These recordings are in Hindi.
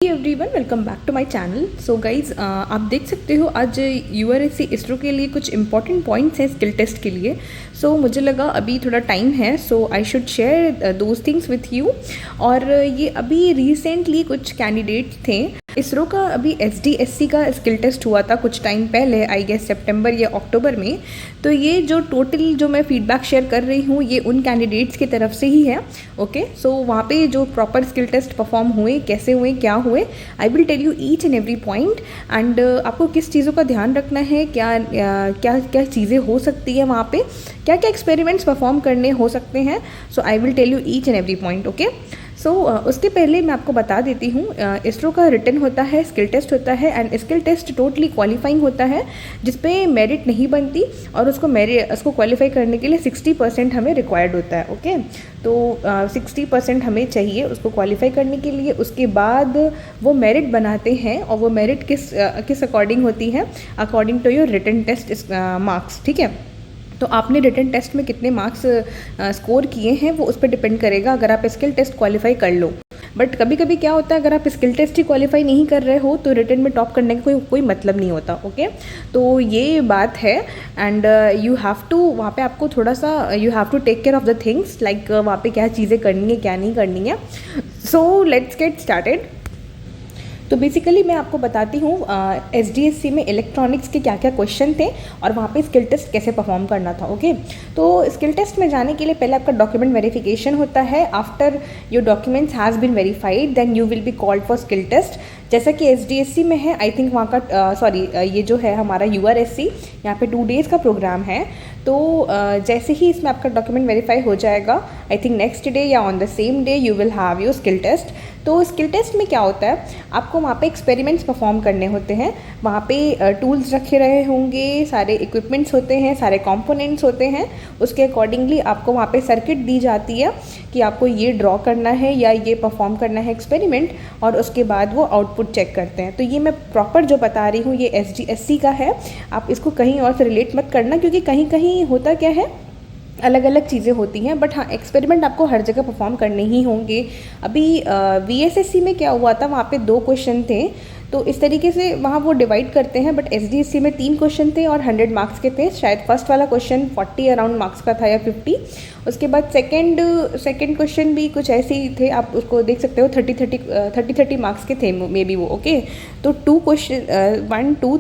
Everyone welcome back to my channel. So guys आप देख सकते हो आज यूआरएससी इसरो के लिए कुछ इंपॉर्टेंट पॉइंट्स हैं स्किल टेस्ट के लिए। सो मुझे लगा अभी थोड़ा टाइम है, so I should share those things with you. और ये अभी रिसेंटली कुछ कैंडिडेट्स थे इसरो का, अभी एसडीएससी का स्किल टेस्ट हुआ था कुछ टाइम पहले, आई गेस सितंबर या अक्टूबर में। तो ये जो टोटल जो मैं फीडबैक शेयर कर रही हूँ ये उन कैंडिडेट्स की तरफ से ही है। ओके, सो वहाँ पे जो प्रॉपर स्किल टेस्ट परफॉर्म हुए, कैसे हुए, क्या हुए, I will tell you each and every point. And आपको किस चीज़ों का ध्यान रखना है, क्या क्या क्या चीज़ें हो सकती है वहाँ पे, क्या क्या एक्सपेरिमेंट्स परफॉर्म करने हो सकते हैं। So I will tell you each and every point. Okay, so उसके पहले मैं आपको बता देती हूँ, इसरो का रिटन होता है, स्किल टेस्ट होता है, and skill test totally qualifying होता है जिसपे मेरिट नहीं बनती, और उसको क्वालिफाई करने के लिए 60% हमें रिक्वायर्ड होता है। ओके, तो 60% हमें चाहिए उसको क्वालिफाई करने के लिए। उसके बाद वो मेरिट बनाते हैं, और वो मेरिट किस अकॉर्डिंग होती है, according to your written test marks. ठीक है, तो आपने रिटन टेस्ट में कितने मार्क्स स्कोर किए हैं वो उस पर डिपेंड करेगा अगर आप स्किल टेस्ट क्वालिफाई कर लो। बट कभी कभी क्या होता है, अगर आप स्किल टेस्ट ही क्वालिफाई नहीं कर रहे हो तो रिटन में टॉप करने का कोई मतलब नहीं होता। ओके, तो ये बात है। एंड यू हैव टू, वहाँ पे आपको थोड़ा सा you have to take care of the things, like वहाँ पे क्या चीज़ें करनी है क्या नहीं करनी है। So let's get started. तो बेसिकली मैं आपको बताती हूँ एसडीएससी में इलेक्ट्रॉनिक्स के क्या क्या क्वेश्चन थे और वहाँ पे स्किल टेस्ट कैसे परफॉर्म करना था। ओके, तो स्किल टेस्ट में जाने के लिए पहले आपका डॉक्यूमेंट वेरिफिकेशन होता है। After your documents has been verified then you will be called for skill test. जैसा कि एसडीएससी में है, आई थिंक वहाँ का ये जो है हमारा यूआरएससी, यहाँ पे 2 डेज़ का प्रोग्राम है। तो जैसे ही इसमें आपका डॉक्यूमेंट वेरीफाई हो जाएगा, आई थिंक नेक्स्ट डे या on the same day you will have your skill test. तो स्किल टेस्ट में क्या होता है, आपको वहाँ पे एक्सपेरिमेंट्स परफॉर्म करने होते हैं। वहाँ पे टूल्स रखे रहे होंगे, सारे इक्विपमेंट्स होते हैं, सारे कंपोनेंट्स होते हैं। उसके अकॉर्डिंगली आपको वहाँ पे सर्किट दी जाती है कि आपको ये ड्रॉ करना है या ये परफॉर्म करना है एक्सपेरिमेंट, और उसके बाद वो आउटपुट चेक करते हैं। तो ये मैं प्रॉपर जो बता रही हूँ ये एसडीएससी का है, आप इसको कहीं और से रिलेट मत करना, क्योंकि कहीं कहीं होता क्या है अलग अलग चीज़ें होती हैं। बट हाँ, एक्सपेरिमेंट आपको हर जगह परफॉर्म करने ही होंगे। अभी वीएसएससी में क्या हुआ था, वहाँ पे 2 क्वेश्चन थे, तो इस तरीके से वहाँ वो डिवाइड करते हैं। बट एसडीएससी में 3 क्वेश्चन थे और 100 मार्क्स के थे। शायद फर्स्ट वाला क्वेश्चन 40 अराउंड मार्क्स का था या 50। उसके बाद सेकंड क्वेश्चन भी कुछ ऐसे ही थे, आप उसको देख सकते हो 30 मार्क्स के थे मे बी वो। ओके, तो 2 क्वेश्चन 1 2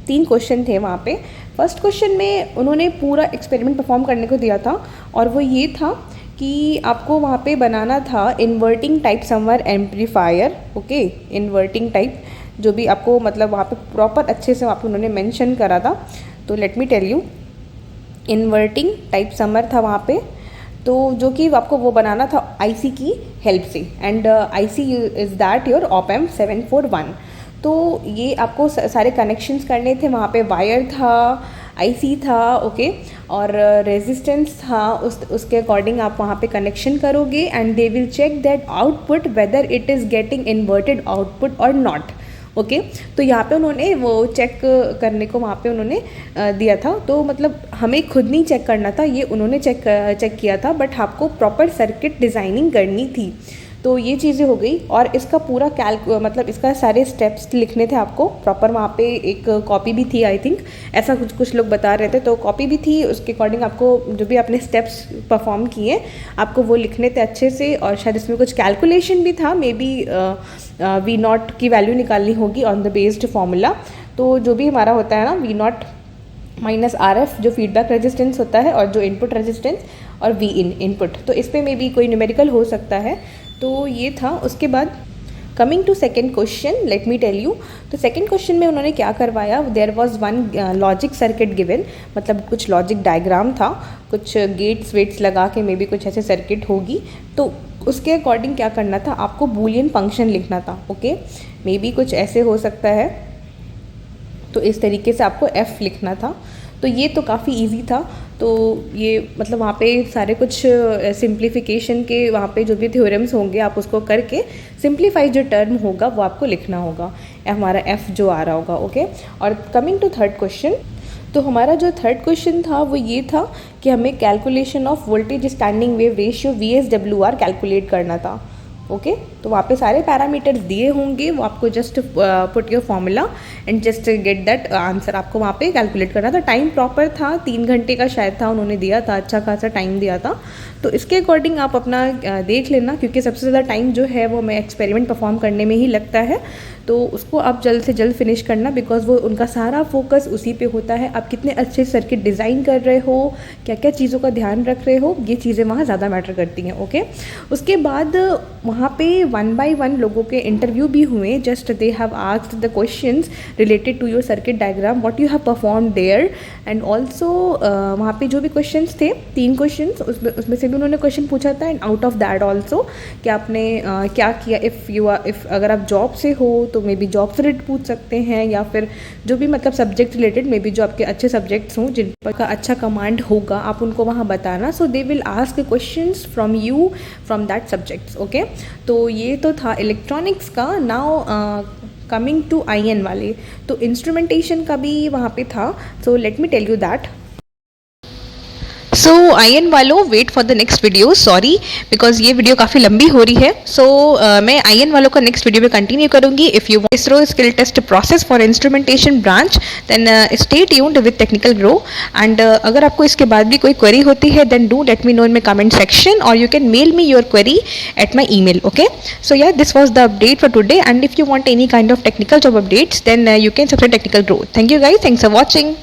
3 क्वेश्चन थे वहाँ पे। फर्स्ट क्वेश्चन में उन्होंने पूरा एक्सपेरिमेंट परफॉर्म करने को दिया था, और वो ये था कि आपको वहाँ पे बनाना था inverting type summer amplifier. Okay, inverting type जो भी आपको मतलब वहाँ पे प्रॉपर अच्छे से वहाँ पे उन्होंने मेंशन करा था। तो let me tell you, inverting type समर था वहाँ पे, तो जो कि आपको वो बनाना था आईसी की हेल्प से। And IC is that your op-amp 741। तो ये आपको सारे कनेक्शंस करने थे, वहाँ पे वायर था, आईसी था, ओके, और रेजिस्टेंस था। उसके अकॉर्डिंग आप वहाँ पे कनेक्शन करोगे, and they will check that output whether it is getting inverted output or not. Okay, तो यहाँ पे उन्होंने वो चेक करने को वहाँ पे उन्होंने दिया था। तो मतलब हमें खुद नहीं चेक करना था, ये उन्होंने चेक किया था, बट आपको प्रॉपर सर्किट डिज़ाइनिंग करनी थी। तो ये चीज़ें हो गई, और इसका पूरा मतलब इसका सारे स्टेप्स लिखने थे आपको प्रॉपर। वहाँ पे एक कॉपी भी थी, आई थिंक ऐसा कुछ लोग बता रहे थे, तो कॉपी भी थी। उसके अकॉर्डिंग आपको जो भी आपने स्टेप्स परफॉर्म किए आपको वो लिखने थे अच्छे से। और शायद इसमें कुछ कैलकुलेशन भी था, मे बी वी नॉट की वैल्यू निकालनी होगी ऑन द बेस्ड फार्मूला। तो जो भी हमारा होता है ना, वी नॉट माइनस RF जो फीडबैक रेजिस्टेंस होता है, और जो इनपुट रेजिस्टेंस, और V इन इनपुट, तो इस पर मे बी कोई न्यूमेरिकल हो सकता है। तो ये था। उसके बाद coming to second question, let me tell you. तो सेकेंड क्वेश्चन में उन्होंने क्या करवाया, there was 1 logic circuit given, मतलब कुछ लॉजिक डायग्राम था, कुछ गेट्स वेट्स लगा के मे बी कुछ ऐसे सर्किट होगी। तो उसके अकॉर्डिंग क्या करना था, आपको बूलियन फंक्शन लिखना था। ओके, मे बी कुछ ऐसे हो सकता है, तो इस तरीके से आपको F लिखना था। तो ये तो काफ़ी इजी था। तो ये मतलब वहाँ पे सारे कुछ सिंप्लीफिकेशन के वहाँ पे जो भी थ्योरम्स होंगे आप उसको करके सिंप्लीफाइड जो टर्म होगा वो आपको लिखना होगा, हमारा F जो आ रहा होगा। ओके, और कमिंग टू थर्ड क्वेश्चन, तो हमारा जो थर्ड क्वेश्चन था वो ये था कि हमें calculation of voltage standing wave ratio VSWR calculate करना था। ओके तो वहाँ पे सारे पैरामीटर्स दिए होंगे, वो आपको just put your formula and just get that answer, आपको वहाँ पे कैलकुलेट करना था। टाइम प्रॉपर था, 3 घंटे का शायद था उन्होंने दिया था, अच्छा खासा टाइम दिया था। तो इसके अकॉर्डिंग आप अपना देख लेना, क्योंकि सबसे ज़्यादा टाइम जो है वो हमें एक्सपेरिमेंट परफॉर्म करने में ही लगता है, तो उसको आप जल्द से जल्द फिनिश करना, बिकॉज वो उनका सारा फोकस उसी पे होता है। आप कितने अच्छे सर्किट डिज़ाइन कर रहे हो, क्या क्या चीज़ों का ध्यान रख रहे हो, ये चीज़ें वहाँ ज़्यादा मैटर करती हैं। ओके उसके बाद वहाँ पे 1 by 1 लोगों के इंटरव्यू भी हुए, just they have asked the questions related to your circuit diagram, what you have perform there, and also वहाँ पे जो भी क्वेश्चंस थे 3 क्वेश्चंस, उसमें से भी उन्होंने क्वेश्चन पूछा था, and out of that also कि आपने क्या किया, इफ़ अगर आप जॉब से हो तो मे बी जॉब से रिलेटेड पूछ सकते हैं, या फिर जो भी मतलब सब्जेक्ट रिलेटेड, मे बी जो आपके अच्छे सब्जेक्ट्स हों जिन पर का अच्छा कमांड होगा, आप उनको वहाँ बताना। So they will ask questions from you from that subjects. Okay तो ये तो था इलेक्ट्रॉनिक्स का। नाउ कमिंग टू IN वाले, तो इंस्ट्रूमेंटेशन का भी वहाँ पे था, so let me tell you that. So IN वालों wait for the next video, sorry because ये वीडियो काफ़ी लंबी हो रही है। सो मैं IN वालों का नेक्स्ट वीडियो में कंटिन्यू करूँगी। If you ISRO skill test process for instrumentation branch then stay tuned with technical grow, and अगर आपको इसके बाद भी कोई क्वेरी होती है then do let me know in my comment section, और you can mail me your query at my email. Okay, so yeah, this was the update for today, and if you want any kind of technical job updates then you can subscribe Technical Growth. Thank you guys, thanks for watching.